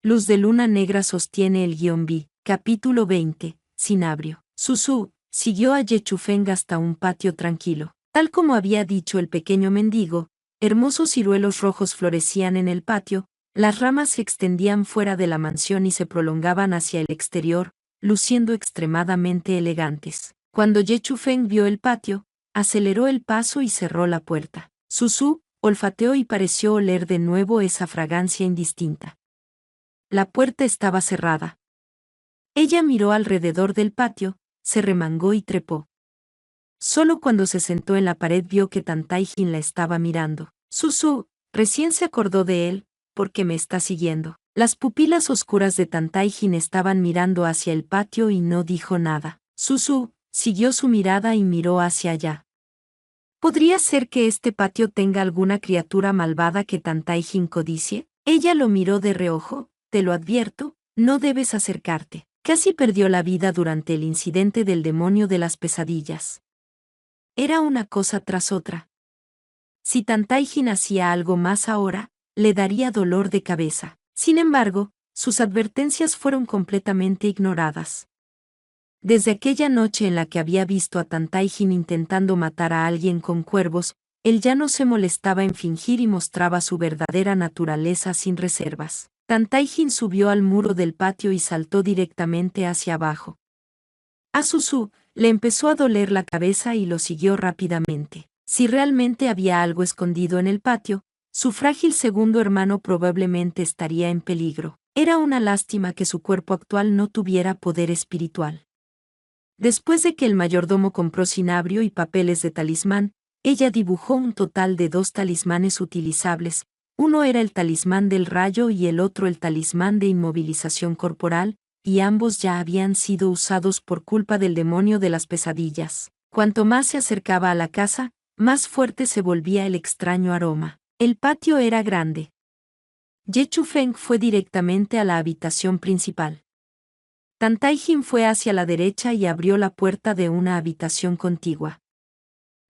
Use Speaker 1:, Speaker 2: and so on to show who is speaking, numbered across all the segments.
Speaker 1: Luz de luna negra sostiene el guión B. Capítulo 20. Cinabrio. Susu siguió a Ye Chufeng hasta un patio tranquilo. Tal como había dicho el pequeño mendigo, hermosos ciruelos rojos florecían en el patio, las ramas se extendían fuera de la mansión y se prolongaban hacia el exterior, luciendo extremadamente elegantes. Cuando Ye Chufeng vio el patio, aceleró el paso y cerró la puerta. Susu olfateó y pareció oler de nuevo esa fragancia indistinta. La puerta estaba cerrada. Ella miró alrededor del patio, se remangó y trepó. Solo cuando se sentó en la pared vio que Tan Tai-jin la estaba mirando. Susu, recién se acordó de él, porque me está siguiendo. Las pupilas oscuras de Tan Tai-jin estaban mirando hacia el patio y no dijo nada. Susu siguió su mirada y miró hacia allá. ¿Podría ser que este patio tenga alguna criatura malvada que Tan Tai-jin codicie? Ella lo miró de reojo. Te lo advierto, no debes acercarte. Casi perdió la vida durante el incidente del demonio de las pesadillas. Era una cosa tras otra. Si Tan Tai-jin hacía algo más ahora, le daría dolor de cabeza. Sin embargo, sus advertencias fueron completamente ignoradas. Desde aquella noche en la que había visto a Tan Tai-jin intentando matar a alguien con cuervos, él ya no se molestaba en fingir y mostraba su verdadera naturaleza sin reservas. Tan Tai-jin subió al muro del patio y saltó directamente hacia abajo. A Susu le empezó a doler la cabeza y lo siguió rápidamente. Si realmente había algo escondido en el patio, su frágil segundo hermano probablemente estaría en peligro. Era una lástima que su cuerpo actual no tuviera poder espiritual. Después de que el mayordomo compró cinabrio y papeles de talismán, ella dibujó un total de 2 talismanes utilizables. Uno era el talismán del rayo y el otro el talismán de inmovilización corporal, y ambos ya habían sido usados por culpa del demonio de las pesadillas. Cuanto más se acercaba a la casa, más fuerte se volvía el extraño aroma. El patio era grande. Ye Chufeng fue directamente a la habitación principal. Tan Tai-jin fue hacia la derecha y abrió la puerta de una habitación contigua.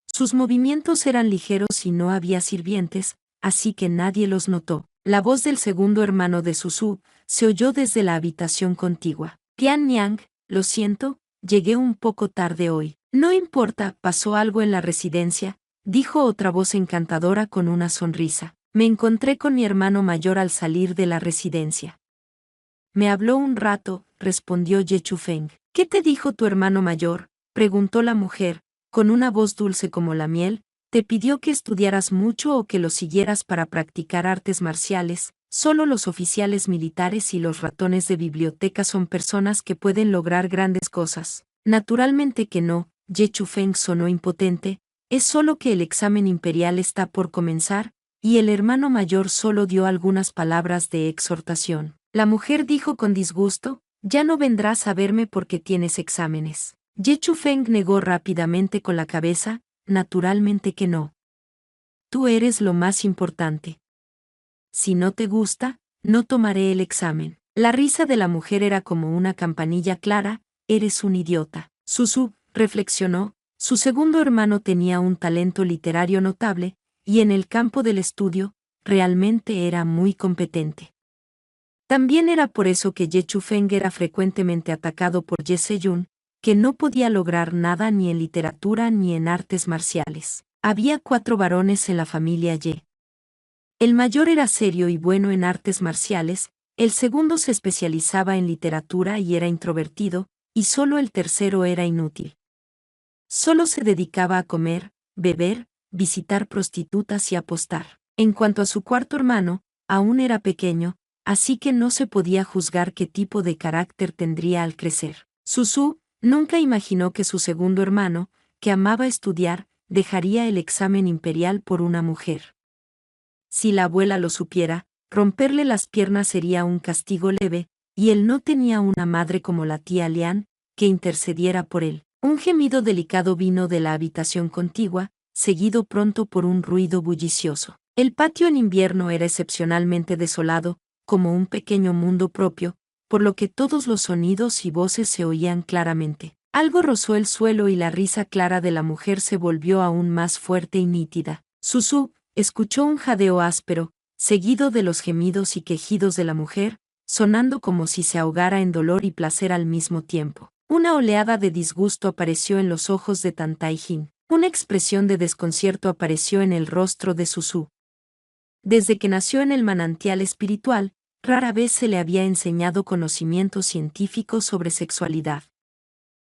Speaker 1: Sus movimientos eran ligeros y no había sirvientes, así que nadie los notó. La voz del segundo hermano de Susu se oyó desde la habitación contigua. Tian Niang, lo siento, llegué un poco tarde hoy. No importa, pasó algo en la residencia, dijo otra voz encantadora con una sonrisa. Me encontré con mi hermano mayor al salir de la residencia. Me habló un rato, respondió Ye Chufeng. ¿Qué te dijo tu hermano mayor?, preguntó la mujer, con una voz dulce como la miel. ¿Te pidió que estudiaras mucho o que lo siguieras para practicar artes marciales? Solo los oficiales militares y los ratones de biblioteca son personas que pueden lograr grandes cosas. Naturalmente que no, Ye Chufeng sonó impotente, es solo que el examen imperial está por comenzar, y el hermano mayor solo dio algunas palabras de exhortación. La mujer dijo con disgusto, ya no vendrás a verme porque tienes exámenes. Ye Chufeng negó rápidamente con la cabeza, naturalmente que no. Tú eres lo más importante. Si no te gusta, no tomaré el examen. La risa de la mujer era como una campanilla clara, eres un idiota. Susu reflexionó, su segundo hermano tenía un talento literario notable, y en el campo del estudio, realmente era muy competente. También era por eso que Ye Chufeng era frecuentemente atacado por Ye Seyun, que no podía lograr nada ni en literatura ni en artes marciales. Había 4 varones en la familia Ye. El mayor era serio y bueno en artes marciales, el segundo se especializaba en literatura y era introvertido, y solo el tercero era inútil. Solo se dedicaba a comer, beber, visitar prostitutas y apostar. En cuanto a su cuarto hermano, aún era pequeño, así que no se podía juzgar qué tipo de carácter tendría al crecer. Susu nunca imaginó que su segundo hermano, que amaba estudiar, dejaría el examen imperial por una mujer. Si la abuela lo supiera, romperle las piernas sería un castigo leve, y él no tenía una madre como la tía Lian, que intercediera por él. Un gemido delicado vino de la habitación contigua, seguido pronto por un ruido bullicioso. El patio en invierno era excepcionalmente desolado, como un pequeño mundo propio, por lo que todos los sonidos y voces se oían claramente. Algo rozó el suelo y la risa clara de la mujer se volvió aún más fuerte y nítida. Susu escuchó un jadeo áspero, seguido de los gemidos y quejidos de la mujer, sonando como si se ahogara en dolor y placer al mismo tiempo. Una oleada de disgusto apareció en los ojos de Tantai-jin. Una expresión de desconcierto apareció en el rostro de Susu. Desde que nació en el manantial espiritual, rara vez se le había enseñado conocimientos científicos sobre sexualidad.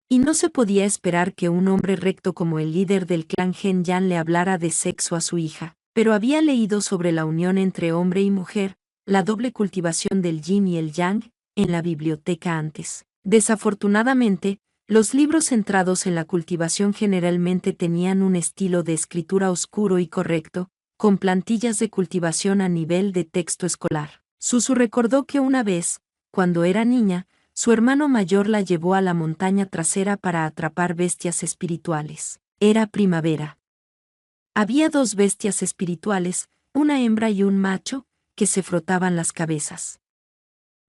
Speaker 1: Y no se podía esperar que un hombre recto como el líder del clan Gen Yan le hablara de sexo a su hija, pero había leído sobre la unión entre hombre y mujer, la doble cultivación del yin y el yang, en la biblioteca antes. Desafortunadamente, los libros centrados en la cultivación generalmente tenían un estilo de escritura oscuro y correcto, con plantillas de cultivación a nivel de texto escolar. Susu recordó que una vez, cuando era niña, su hermano mayor la llevó a la montaña trasera para atrapar bestias espirituales. Era primavera. Había dos bestias espirituales, una hembra y un macho, que se frotaban las cabezas.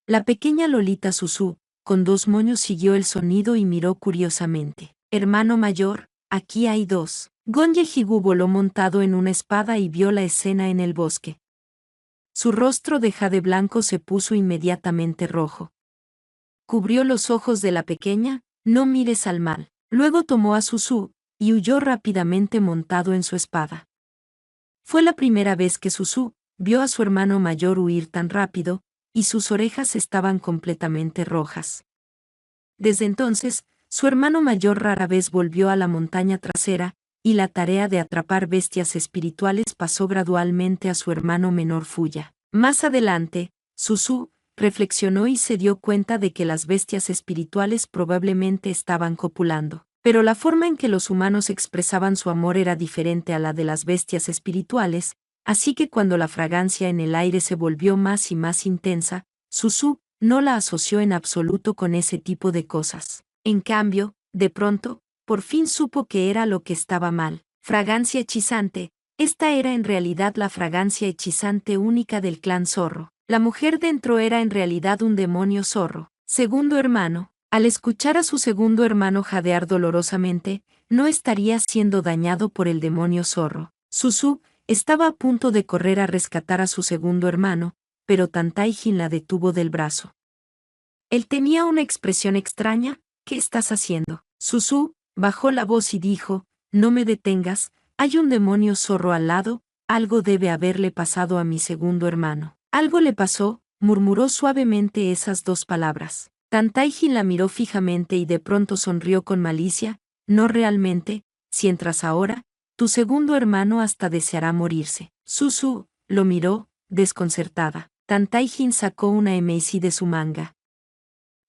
Speaker 1: La pequeña Lolita Susu, con dos moños, siguió el sonido y miró curiosamente. Hermano mayor, aquí hay dos. Gonye Higu voló montado en una espada y vio la escena en el bosque. Su rostro de jade blanco se puso inmediatamente rojo. Cubrió los ojos de la pequeña, no mires al mal. Luego tomó a Susu, y huyó rápidamente montado en su espada. Fue la primera vez que Susu vio a su hermano mayor huir tan rápido, y sus orejas estaban completamente rojas. Desde entonces, su hermano mayor rara vez volvió a la montaña trasera, y la tarea de atrapar bestias espirituales pasó gradualmente a su hermano menor Fuya. Más adelante, Susu reflexionó y se dio cuenta de que las bestias espirituales probablemente estaban copulando. Pero la forma en que los humanos expresaban su amor era diferente a la de las bestias espirituales, así que cuando la fragancia en el aire se volvió más y más intensa, Susu no la asoció en absoluto con ese tipo de cosas. En cambio, de pronto, por fin supo que era lo que estaba mal. Fragancia hechizante. Esta era en realidad la fragancia hechizante única del clan zorro. La mujer dentro era en realidad un demonio zorro. Segundo hermano. Al escuchar a su segundo hermano jadear dolorosamente, no estaría siendo dañado por el demonio zorro. Susu estaba a punto de correr a rescatar a su segundo hermano, pero Tantai-jin la detuvo del brazo. Él tenía una expresión extraña. ¿Qué estás haciendo? Susu bajó la voz y dijo, no me detengas, hay un demonio zorro al lado, algo debe haberle pasado a mi segundo hermano. Algo le pasó, murmuró suavemente esas dos palabras. Tantai-jin la miró fijamente y de pronto sonrió con malicia, no realmente, si entras ahora, tu segundo hermano hasta deseará morirse. Susu lo miró, desconcertada. Tantai-jin sacó una emeizi de su manga.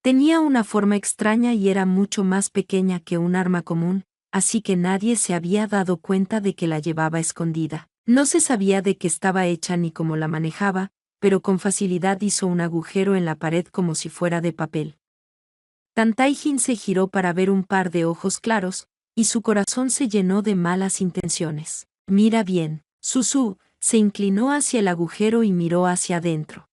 Speaker 1: Tenía una forma extraña y era mucho más pequeña que un arma común, así que nadie se había dado cuenta de que la llevaba escondida. No se sabía de qué estaba hecha ni cómo la manejaba, pero con facilidad hizo un agujero en la pared como si fuera de papel. Tantai-jin se giró para ver un par de ojos claros, y su corazón se llenó de malas intenciones. Mira bien. Susu se inclinó hacia el agujero y miró hacia adentro.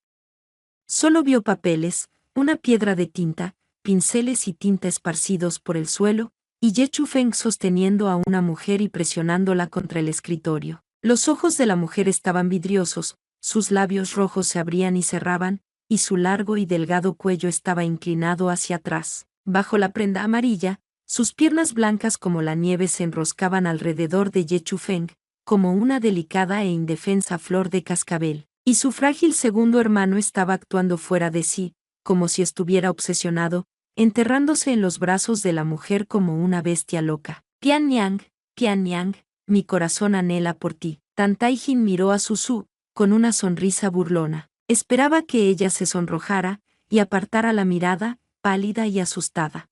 Speaker 1: Solo vio papeles, una piedra de tinta, pinceles y tinta esparcidos por el suelo, y Ye Chufeng sosteniendo a una mujer y presionándola contra el escritorio. Los ojos de la mujer estaban vidriosos, sus labios rojos se abrían y cerraban, y su largo y delgado cuello estaba inclinado hacia atrás. Bajo la prenda amarilla, sus piernas blancas como la nieve se enroscaban alrededor de Ye Chufeng, como una delicada e indefensa flor de cascabel. Y su frágil segundo hermano estaba actuando fuera de sí, como si estuviera obsesionado, enterrándose en los brazos de la mujer como una bestia loca. Pian Yang, mi corazón anhela por ti. Tantai-jin miró a Susu, con una sonrisa burlona. Esperaba que ella se sonrojara, y apartara la mirada, pálida y asustada.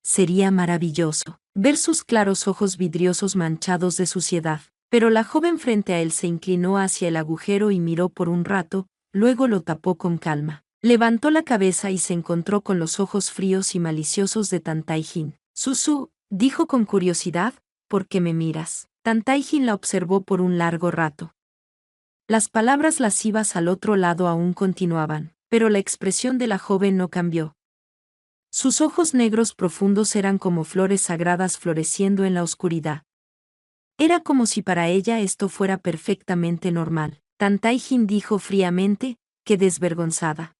Speaker 1: Sería maravilloso ver sus claros ojos vidriosos manchados de suciedad. Pero la joven frente a él se inclinó hacia el agujero y miró por un rato, luego lo tapó con calma. Levantó la cabeza y se encontró con los ojos fríos y maliciosos de Tantai-jin. Susu, dijo con curiosidad, ¿por qué me miras? Tantai-jin la observó por un largo rato. Las palabras lascivas al otro lado aún continuaban, pero la expresión de la joven no cambió. Sus ojos negros profundos eran como flores sagradas floreciendo en la oscuridad. Era como si para ella esto fuera perfectamente normal. Tantai-jin dijo fríamente, qué desvergonzada.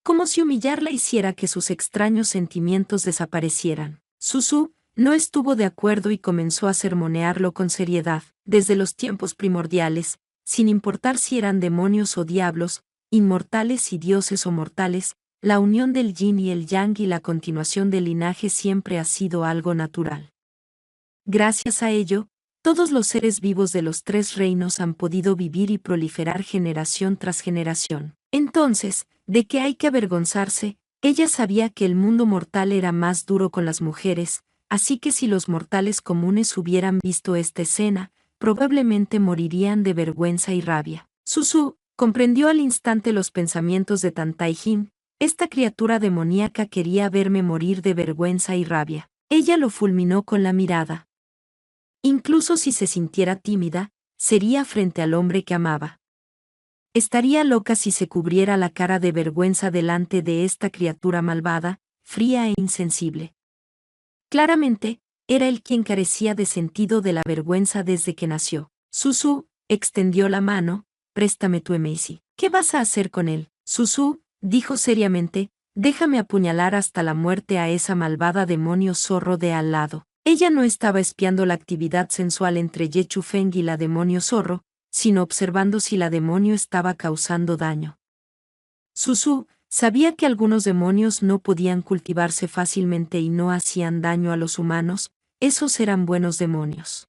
Speaker 1: como si humillarla hiciera que sus extraños sentimientos desaparecieran. Susu no estuvo de acuerdo y comenzó a sermonearlo con seriedad. Desde los tiempos primordiales, sin importar si eran demonios o diablos, inmortales y dioses o mortales, la unión del yin y el yang y la continuación del linaje siempre ha sido algo natural. Gracias a ello, todos los seres vivos de los tres reinos han podido vivir y proliferar generación tras generación. Entonces, ¿de qué hay que avergonzarse? Ella sabía que el mundo mortal era más duro con las mujeres, así que si los mortales comunes hubieran visto esta escena, probablemente morirían de vergüenza y rabia. Susu comprendió al instante los pensamientos de Tantaijin. Esta criatura demoníaca quería verme morir de vergüenza y rabia. Ella lo fulminó con la mirada. Incluso si se sintiera tímida, sería frente al hombre que amaba. Estaría loca si se cubriera la cara de vergüenza delante de esta criatura malvada, fría e insensible. Claramente, era él quien carecía de sentido de la vergüenza desde que nació. Susu extendió la mano. Préstame tu Macy. ¿Qué vas a hacer con él? Susu dijo seriamente, déjame apuñalar hasta la muerte a esa malvada demonio zorro de al lado. Ella no estaba espiando la actividad sensual entre Ye Chufeng y la demonio zorro, sino observando si la demonio estaba causando daño. Susu sabía que algunos demonios no podían cultivarse fácilmente y no hacían daño a los humanos, esos eran buenos demonios.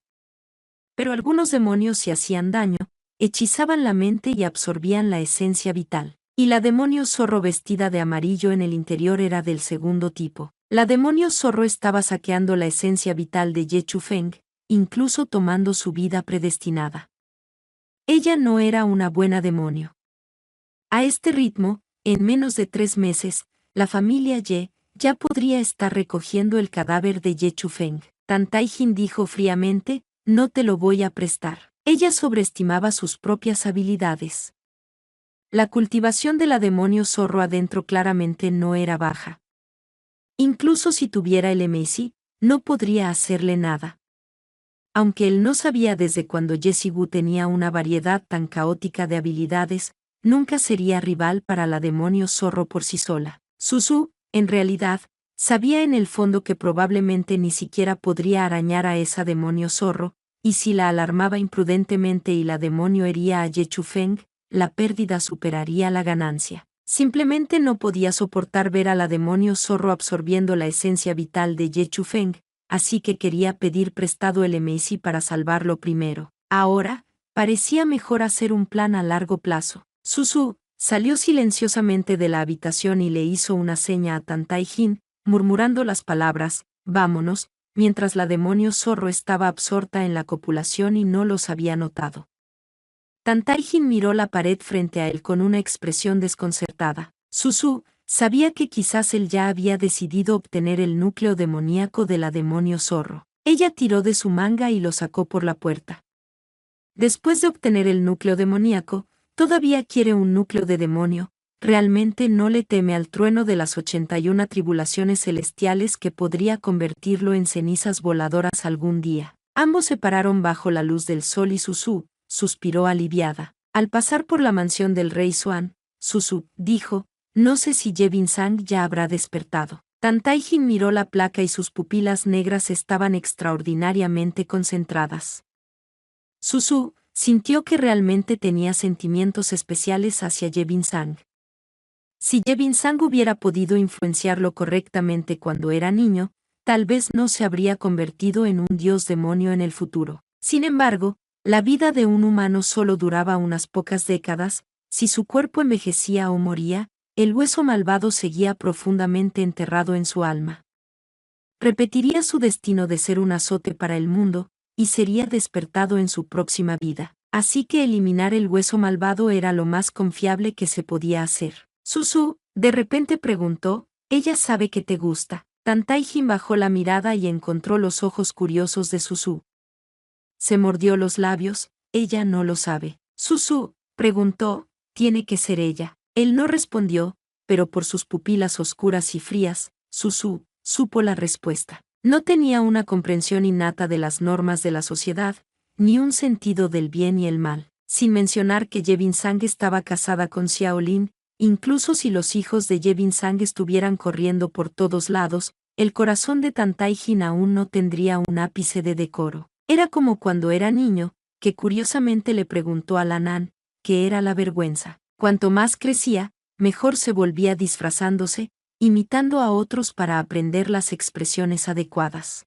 Speaker 1: Pero algunos demonios sí hacían daño, hechizaban la mente y absorbían la esencia vital. Y la demonio zorro vestida de amarillo en el interior era del segundo tipo. La demonio zorro estaba saqueando la esencia vital de Ye Chufeng, incluso tomando su vida predestinada. Ella no era una buena demonio. A este ritmo, en menos de 3 meses, la familia Ye ya podría estar recogiendo el cadáver de Ye Chufeng. Tantaijin dijo fríamente, no te lo voy a prestar. Ella sobreestimaba sus propias habilidades. La cultivación de la demonio zorro adentro claramente no era baja. Incluso si tuviera el Macy, no podría hacerle nada. Aunque él no sabía desde cuándo Yesigu tenía una variedad tan caótica de habilidades, nunca sería rival para la demonio zorro por sí sola. Susu, en realidad, sabía en el fondo que probablemente ni siquiera podría arañar a esa demonio zorro, y si la alarmaba imprudentemente y la demonio hería a Ye Chufeng, la pérdida superaría la ganancia. Simplemente no podía soportar ver a la demonio zorro absorbiendo la esencia vital de Ye Chufeng, así que quería pedir prestado el Macy para salvarlo primero. Ahora, parecía mejor hacer un plan a largo plazo. Susu salió silenciosamente de la habitación y le hizo una seña a Tantaijin, murmurando las palabras, vámonos, mientras la demonio zorro estaba absorta en la copulación y no los había notado. Tantaijin miró la pared frente a él con una expresión desconcertada. Susu sabía que quizás él ya había decidido obtener el núcleo demoníaco de la demonio zorro. Ella tiró de su manga y lo sacó por la puerta. Después de obtener el núcleo demoníaco, todavía quiere un núcleo de demonio. Realmente no le teme al trueno de las 81 tribulaciones celestiales que podría convertirlo en cenizas voladoras algún día. Ambos se pararon bajo la luz del sol y Susu suspiró aliviada. Al pasar por la mansión del rey Xuan, Susu dijo, no sé si Ye Binsang ya habrá despertado. Tantaijin miró la placa y sus pupilas negras estaban extraordinariamente concentradas. Susu sintió que realmente tenía sentimientos especiales hacia Ye Binsang. Si Ye Binsang hubiera podido influenciarlo correctamente cuando era niño, tal vez no se habría convertido en un dios demonio en el futuro. Sin embargo, la vida de un humano solo duraba unas pocas décadas, si su cuerpo envejecía o moría, el hueso malvado seguía profundamente enterrado en su alma. Repetiría su destino de ser un azote para el mundo, y sería despertado en su próxima vida. Así que eliminar el hueso malvado era lo más confiable que se podía hacer. Susu, de repente preguntó, ella sabe que te gusta. Tantaijin bajó la mirada y encontró los ojos curiosos de Susu. Se mordió los labios, ella no lo sabe. Susu preguntó, tiene que ser ella. Él no respondió, pero por sus pupilas oscuras y frías, Susu supo la respuesta. No tenía una comprensión innata de las normas de la sociedad, ni un sentido del bien y el mal. Sin mencionar que Ye Binsang estaba casada con Xiaolin, incluso si los hijos de Yebinsang estuvieran corriendo por todos lados, el corazón de Tantaijin aún no tendría un ápice de decoro. Era como cuando era niño, que curiosamente le preguntó a Lanán qué era la vergüenza. Cuanto más crecía, mejor se volvía disfrazándose, imitando a otros para aprender las expresiones adecuadas.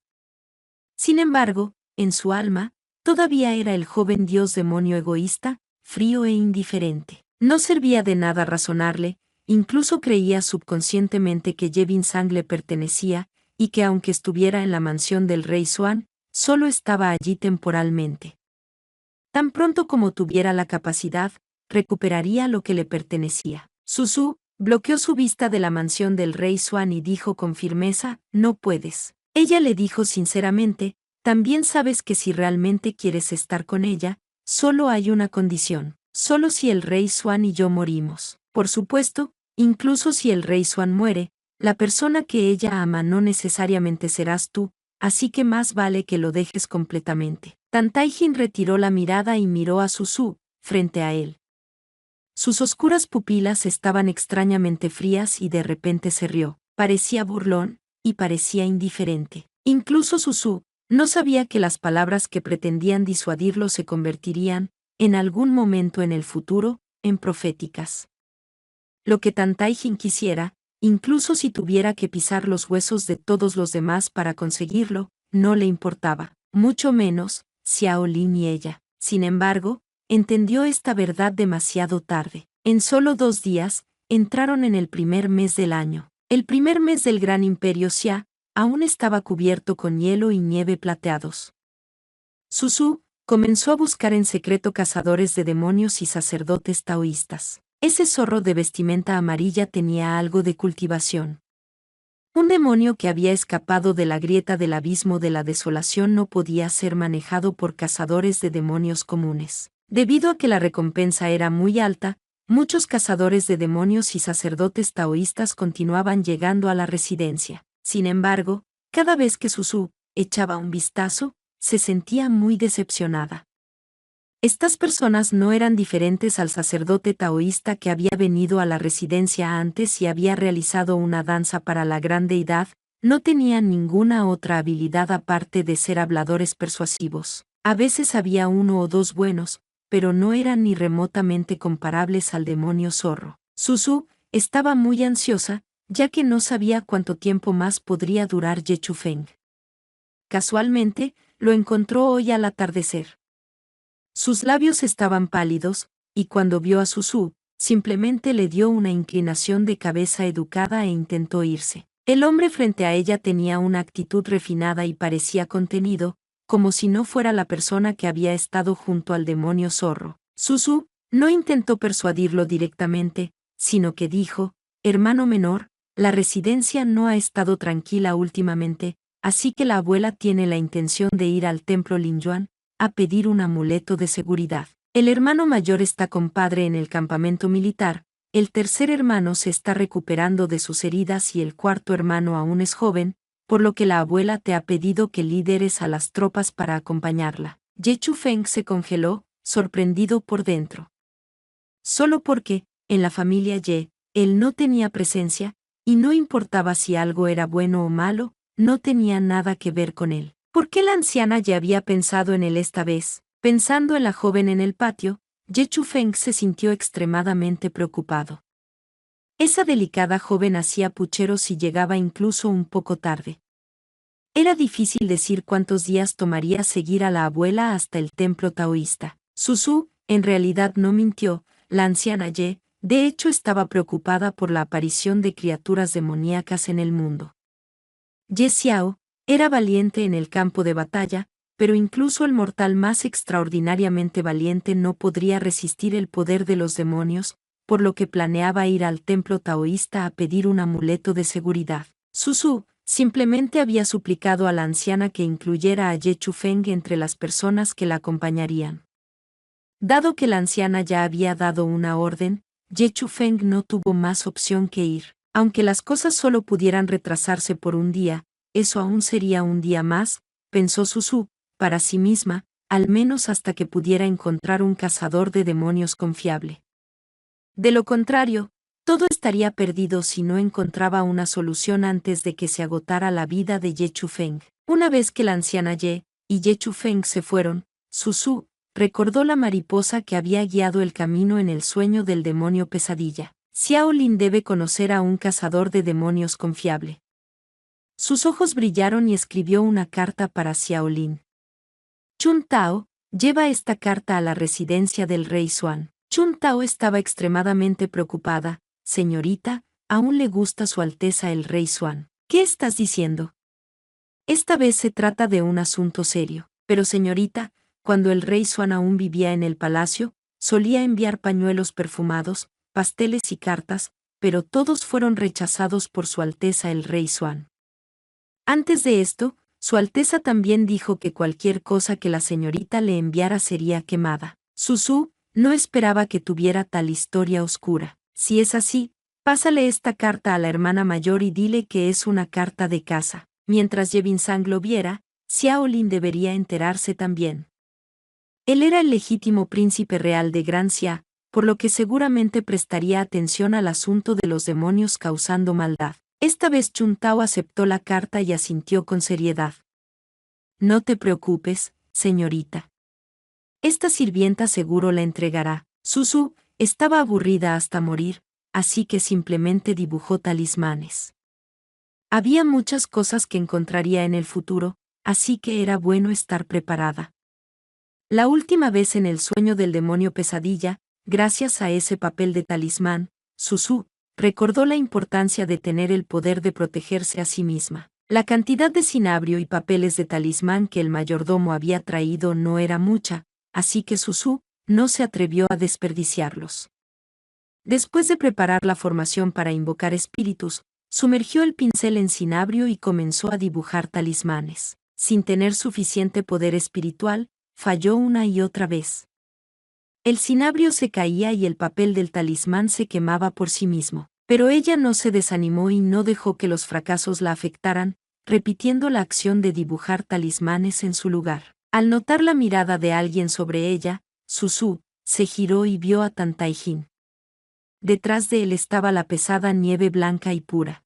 Speaker 1: Sin embargo, en su alma, todavía era el joven dios demonio egoísta, frío e indiferente. No servía de nada razonarle, incluso creía subconscientemente que Yebinsang le pertenecía, y que aunque estuviera en la mansión del rey Xuan, solo estaba allí temporalmente. Tan pronto como tuviera la capacidad, recuperaría lo que le pertenecía. Susu bloqueó su vista de la mansión del rey Xuan y dijo con firmeza, no puedes. Ella le dijo sinceramente, también sabes que si realmente quieres estar con ella, solo hay una condición, solo si el rey Xuan y yo morimos. Por supuesto, incluso si el rey Xuan muere, la persona que ella ama no necesariamente serás tú, así que más vale que lo dejes completamente. Tantaijin retiró la mirada y miró a Susu, frente a él. Sus oscuras pupilas estaban extrañamente frías y de repente se rió. Parecía burlón, y parecía indiferente. Incluso Susu no sabía que las palabras que pretendían disuadirlo se convertirían, en algún momento en el futuro, en proféticas. Lo que Tantaijin quisiera, incluso si tuviera que pisar los huesos de todos los demás para conseguirlo, no le importaba, mucho menos Xiao Lin y ella. Sin embargo, entendió esta verdad demasiado tarde. En solo 2 días, entraron en el primer mes del año. El primer mes del gran imperio Xia aún estaba cubierto con hielo y nieve plateados. Susu comenzó a buscar en secreto cazadores de demonios y sacerdotes taoístas. Ese zorro de vestimenta amarilla tenía algo de cultivación. Un demonio que había escapado de la grieta del abismo de la desolación no podía ser manejado por cazadores de demonios comunes. Debido a que la recompensa era muy alta, muchos cazadores de demonios y sacerdotes taoístas continuaban llegando a la residencia. Sin embargo, cada vez que Susu echaba un vistazo, se sentía muy decepcionada. Estas personas no eran diferentes al sacerdote taoísta que había venido a la residencia antes y había realizado una danza para la gran deidad, no tenían ninguna otra habilidad aparte de ser habladores persuasivos. A veces había 1 o 2 buenos, pero no eran ni remotamente comparables al demonio zorro. Susu estaba muy ansiosa, ya que no sabía cuánto tiempo más podría durar Ye Chufeng. Casualmente, lo encontró hoy al atardecer. Sus labios estaban pálidos, y cuando vio a Susu, simplemente le dio una inclinación de cabeza educada e intentó irse. El hombre frente a ella tenía una actitud refinada y parecía contenido, como si no fuera la persona que había estado junto al demonio zorro. Susu no intentó persuadirlo directamente, sino que dijo, hermano menor, la residencia no ha estado tranquila últimamente, así que la abuela tiene la intención de ir al templo Linyuan a pedir un amuleto de seguridad. El hermano mayor está con padre en el campamento militar, el tercer hermano se está recuperando de sus heridas y el cuarto hermano aún es joven, por lo que la abuela te ha pedido que lideres a las tropas para acompañarla. Ye Chufeng se congeló, sorprendido por dentro. Solo porque, en la familia Ye, él no tenía presencia, y no importaba si algo era bueno o malo, no tenía nada que ver con él. ¿Por qué la anciana ya había pensado en él esta vez? Pensando en la joven en el patio, Ye Chufeng se sintió extremadamente preocupado. Esa delicada joven hacía pucheros y llegaba incluso un poco tarde. Era difícil decir cuántos días tomaría seguir a la abuela hasta el templo taoísta. Susu, en realidad no mintió, la anciana Ye, de hecho estaba preocupada por la aparición de criaturas demoníacas en el mundo. Ye Xiao era valiente en el campo de batalla, pero incluso el mortal más extraordinariamente valiente no podría resistir el poder de los demonios, por lo que planeaba ir al templo taoísta a pedir un amuleto de seguridad. Susu simplemente había suplicado a la anciana que incluyera a Ye Chufeng entre las personas que la acompañarían. Dado que la anciana ya había dado una orden, Ye Chufeng no tuvo más opción que ir. Aunque las cosas solo pudieran retrasarse por un día, eso aún sería un día más, pensó Susu, para sí misma, al menos hasta que pudiera encontrar un cazador de demonios confiable. De lo contrario, Todo estaría perdido si no encontraba una solución antes de que se agotara la vida de Ye Chufeng. Una vez que la anciana Ye y Ye Chufeng se fueron, Su recordó la mariposa que había guiado el camino en el sueño del demonio pesadilla. Xiao Lin debe conocer a un cazador de demonios confiable. Sus ojos brillaron y escribió una carta para Xiao Lin. Chun Tao, lleva esta carta a la residencia del rey Xuan. Chun Tao estaba extremadamente preocupada. Señorita, aún le gusta Su Alteza el rey Xuan. ¿Qué estás diciendo? Esta vez se trata de un asunto serio. Pero señorita, cuando el rey Xuan aún vivía en el palacio, solía enviar pañuelos perfumados, pasteles y cartas, pero todos fueron rechazados por Su Alteza el rey Xuan. Antes de esto, Su Alteza también dijo que cualquier cosa que la señorita le enviara sería quemada. Su no esperaba que tuviera tal historia oscura. Si es así, pásale esta carta a la hermana mayor y dile que es una carta de casa. Mientras Ye Binsang lo viera, Xiao Lin debería enterarse también. Él era el legítimo príncipe real de Gran Xia, por lo que seguramente prestaría atención al asunto de los demonios causando maldad. Esta vez Chun Tao aceptó la carta y asintió con seriedad. No te preocupes, señorita. Esta sirvienta seguro la entregará. Su estaba aburrida hasta morir, así que simplemente dibujó talismanes. Había muchas cosas que encontraría en el futuro, así que era bueno estar preparada. La última vez en el sueño del demonio pesadilla, gracias a ese papel de talismán, Su recordó la importancia de tener el poder de protegerse a sí misma. La cantidad de cinabrio y papeles de talismán que el mayordomo había traído no era mucha, así que Su no se atrevió a desperdiciarlos. Después de preparar la formación para invocar espíritus, sumergió el pincel en cinabrio y comenzó a dibujar talismanes. Sin tener suficiente poder espiritual, falló una y otra vez. El cinabrio se caía y el papel del talismán se quemaba por sí mismo. Pero ella no se desanimó y no dejó que los fracasos la afectaran, repitiendo la acción de dibujar talismanes en su lugar. Al notar la mirada de alguien sobre ella, Su se giró y vio a Tan Tai Jin. Detrás de él estaba la pesada nieve blanca y pura.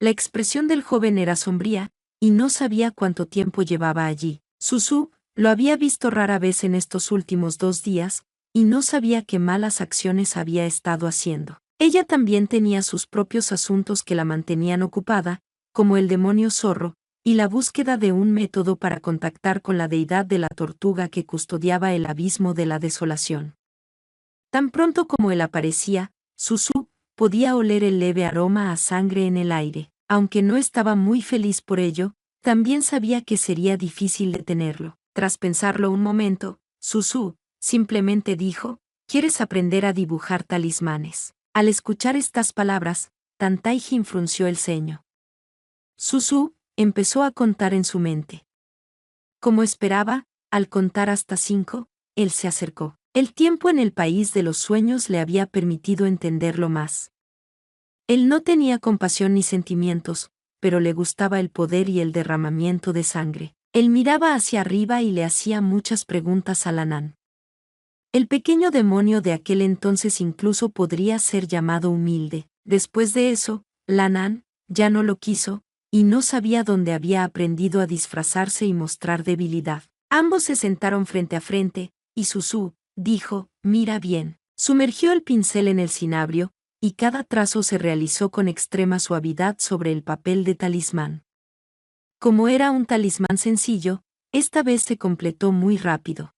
Speaker 1: La expresión del joven era sombría, y no sabía cuánto tiempo llevaba allí. Su lo había visto rara vez en estos últimos 2 días, y no sabía qué malas acciones había estado haciendo. Ella también tenía sus propios asuntos que la mantenían ocupada, como el demonio zorro, y la búsqueda de un método para contactar con la deidad de la tortuga que custodiaba el abismo de la desolación. Tan pronto como él aparecía, Su podía oler el leve aroma a sangre en el aire. Aunque no estaba muy feliz por ello, también sabía que sería difícil detenerlo. Tras pensarlo un momento, Su simplemente dijo, ¿quieres aprender a dibujar talismanes? Al escuchar estas palabras, Tan Tai Jin frunció el ceño. Su empezó a contar en su mente. Como esperaba, al contar hasta 5, él se acercó. El tiempo en el país de los sueños le había permitido entenderlo más. Él no tenía compasión ni sentimientos, pero le gustaba el poder y el derramamiento de sangre. Él miraba hacia arriba y le hacía muchas preguntas a Lanán. El pequeño demonio de aquel entonces incluso podría ser llamado humilde. Después de eso, Lanán ya no lo quiso, y no sabía dónde había aprendido a disfrazarse y mostrar debilidad. Ambos se sentaron frente a frente, y Su dijo, mira bien. Sumergió el pincel en el cinabrio, y cada trazo se realizó con extrema suavidad sobre el papel de talismán. Como era un talismán sencillo, esta vez se completó muy rápido.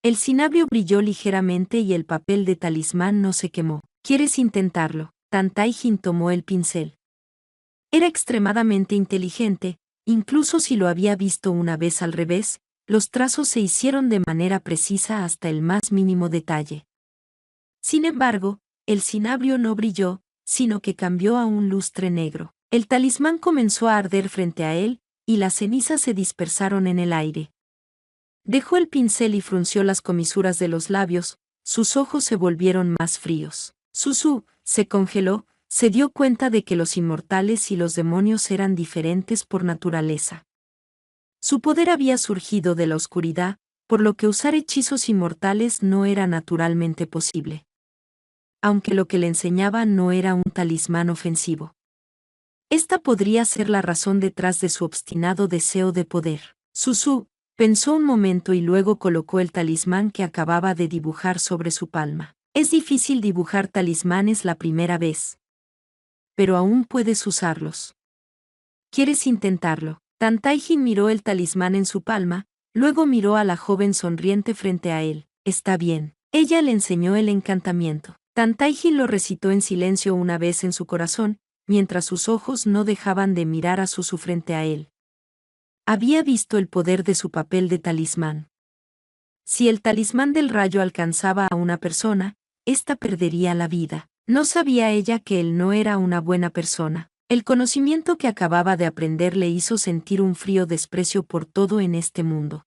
Speaker 1: El cinabrio brilló ligeramente y el papel de talismán no se quemó. ¿Quieres intentarlo? Tan Tai Jin tomó el pincel. Era extremadamente inteligente, incluso si lo había visto una vez al revés, los trazos se hicieron de manera precisa hasta el más mínimo detalle. Sin embargo, el cinabrio no brilló, sino que cambió a un lustre negro. El talismán comenzó a arder frente a él, y las cenizas se dispersaron en el aire. Dejó el pincel y frunció las comisuras de los labios, sus ojos se volvieron más fríos. Su se congeló, se dio cuenta de que los inmortales y los demonios eran diferentes por naturaleza. Su poder había surgido de la oscuridad, por lo que usar hechizos inmortales no era naturalmente posible. aunque lo que le enseñaba no era un talismán ofensivo. Esta podría ser la razón detrás de su obstinado deseo de poder. Susu pensó un momento y luego colocó el talismán que acababa de dibujar sobre su palma. Es difícil dibujar talismanes la primera vez. Pero aún puedes usarlos. ¿Quieres intentarlo? Tan Taijin miró el talismán en su palma, luego miró a la joven sonriente frente a él. Está bien. Ella le enseñó el encantamiento. Tan Taijin lo recitó en silencio una vez en su corazón, mientras sus ojos no dejaban de mirar a Susu frente a él. Había visto el poder de su papel de talismán. Si el talismán del rayo alcanzaba a una persona, ésta perdería la vida. No sabía ella que él no era una buena persona. El conocimiento que acababa de aprender le hizo sentir un frío desprecio por todo en este mundo.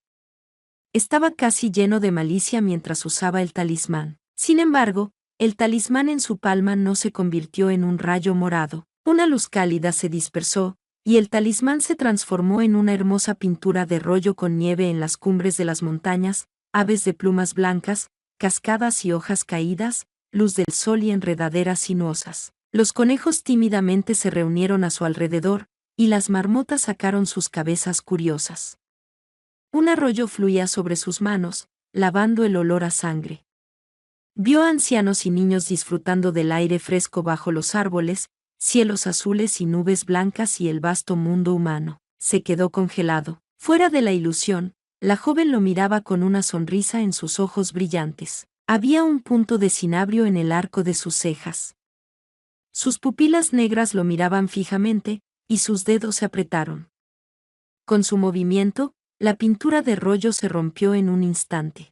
Speaker 1: Estaba casi lleno de malicia mientras usaba el talismán. Sin embargo, el talismán en su palma no se convirtió en un rayo morado. Una luz cálida se dispersó, y el talismán se transformó en una hermosa pintura de rollo con nieve en las cumbres de las montañas, aves de plumas blancas, cascadas y hojas caídas, luz del sol y enredaderas sinuosas. Los conejos tímidamente se reunieron a su alrededor, y las marmotas sacaron sus cabezas curiosas. Un arroyo fluía sobre sus manos, lavando el olor a sangre. Vio a ancianos y niños disfrutando del aire fresco bajo los árboles, cielos azules y nubes blancas y el vasto mundo humano. Se quedó congelado. Fuera de la ilusión, la joven lo miraba con una sonrisa en sus ojos brillantes. Había un punto de cinabrio en el arco de sus cejas. Sus pupilas negras lo miraban fijamente, y sus dedos se apretaron. Con su movimiento, la pintura de rollo se rompió en un instante.